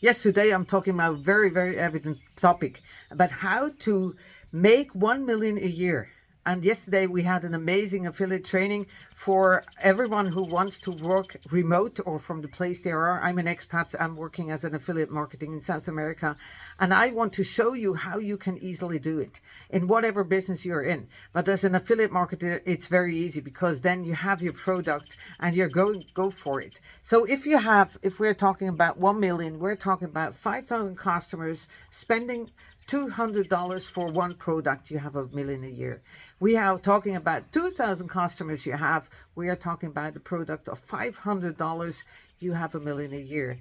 Yes, today I'm talking about a very, very evident topic about how to make 1 million a year. And yesterday we had an amazing affiliate training for everyone who wants to work remote or from the place they are. I'm an expat. I'm working as an affiliate marketing in South America. And I want to show you how you can easily do it in whatever business you're in. But as an affiliate marketer, it's very easy because then you have your product and you're going go for it. So if we're talking about 1 million, we're talking about 5,000 customers spending $200 for one product, you have 1 million a year. We are talking about 2,000 customers we are talking about a product of $500, you have 1 million a year.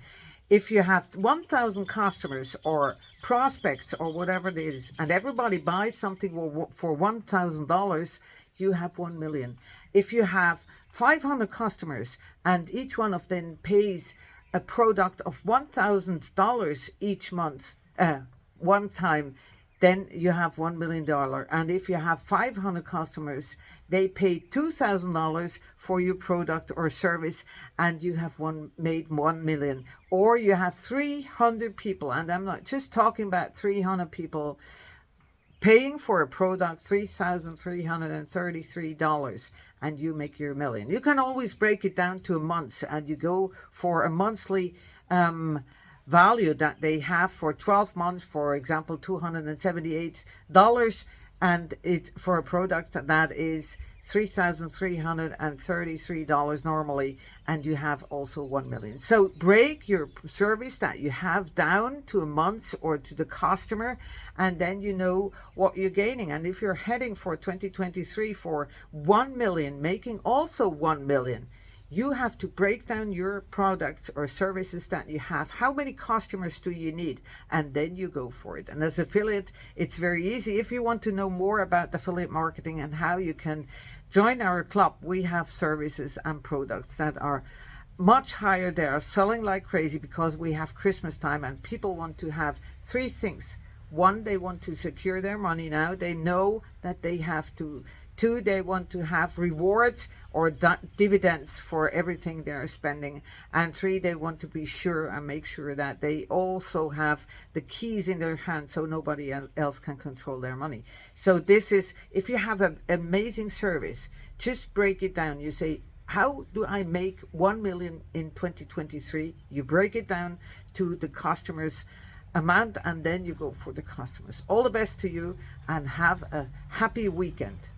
If you have 1,000 customers or prospects or whatever it is, and everybody buys something for $1,000, you have 1 million. If you have 500 customers and each one of them pays a product of $1,000 each month, one time, then you have $1 million. And if you have 500 customers, they pay $2,000 for your product or service, and you have made 1 million. Or you have 300 people, and I'm not just talking about 300 people paying for a product, $3,333, and you make your million. You can always break it down to a month, and you go for a monthly value that they have for 12 months, for example, $278, and it's for a product that is $3,333 normally, and you have also 1 million. So break your service that you have down to a month or to the customer, and then you know what you're gaining. And if you're heading for 2023 for 1 million, making also 1 million, you have to break down your products or services that you have. How many customers do you need? And then you go for it. And as affiliate, it's very easy. If you want to know more about affiliate marketing and how you can join our club, we have services and products that are much higher. They are selling like crazy because we have Christmas time and people want to have three things. One, they want to secure their money now. They know that they have to. Two, they want to have rewards or dividends for everything they're spending. And three, they want to be sure and make sure that they also have the keys in their hands so nobody else can control their money. So this is, if you have an amazing service, just break it down. You say, how do I make 1 million in 2023? You break it down to the customers' amount, and then you go for the customers. All the best to you and have a happy weekend.